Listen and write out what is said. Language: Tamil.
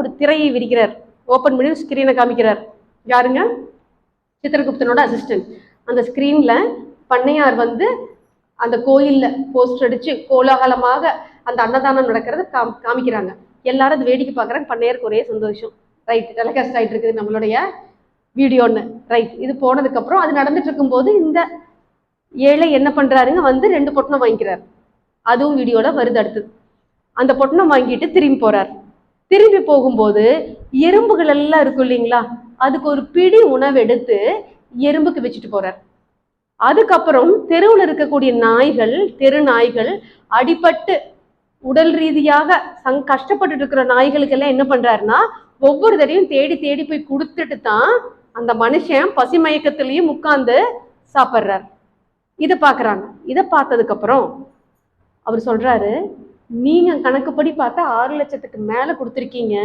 ஒரு திரையை விரிக்கிறார். ஓப்பன் பண்ணி ஸ்க்ரீனை காமிக்கிறார். யாருங்க? சித்திரகுப்தனோட அசிஸ்டன்ட். அந்த ஸ்க்ரீன்ல பண்ணையார் வந்து அந்த கோயில்ல போஸ்டர் அடிச்சு கோலாகலமாக அந்த அன்னதானம் நடக்கிறத காமிக்கிறாங்க. எல்லாரும் அது வேடிக்கை பார்க்குறாங்க. பண்ணையாருக்கு ஒரே சந்தோஷம். ரைட், டெலிகாஸ்ட் ஆகிட்டு இருக்குது நம்மளுடைய வீடியோன்னு. ரைட், இது போனதுக்கப்புறம் அது நடந்துட்டு இருக்கும்போது இந்த ஏழை என்ன பண்றாருங்க, வந்து 2 பொட்டணம் வாங்கிக்கிறார். அதுவும் வீடியோல வருது. அடுத்தது அந்த பொட்டணம் வாங்கிட்டு திரும்பி போறார். திரும்பி போகும்போது எறும்புகள் எல்லாம் இருக்கும் இல்லைங்களா, அதுக்கு ஒரு பிடி உணவு எடுத்து எறும்புக்கு வச்சுட்டு போறார். அதுக்கப்புறம் தெருவில் இருக்கக்கூடிய நாய்கள், தெரு நாய்கள், அடிபட்டு உடல் ரீதியாக கஷ்டப்பட்டு இருக்கிற நாய்களுக்கெல்லாம் என்ன பண்றாருன்னா, ஒவ்வொரு தடையும் தேடி தேடி போய் கொடுத்துட்டு தான் அந்த மனுஷன் பசி மயக்கத்திலையும் உட்கார்ந்து சாப்பிட்றார். இதை பாக்குறாங்க. இதை பார்த்ததுக்கு அப்புறம் அவர் சொல்றாரு, நீங்க கணக்குப்படி பார்த்தா 6 லட்சத்துக்கு மேல கொடுத்துருக்கீங்க,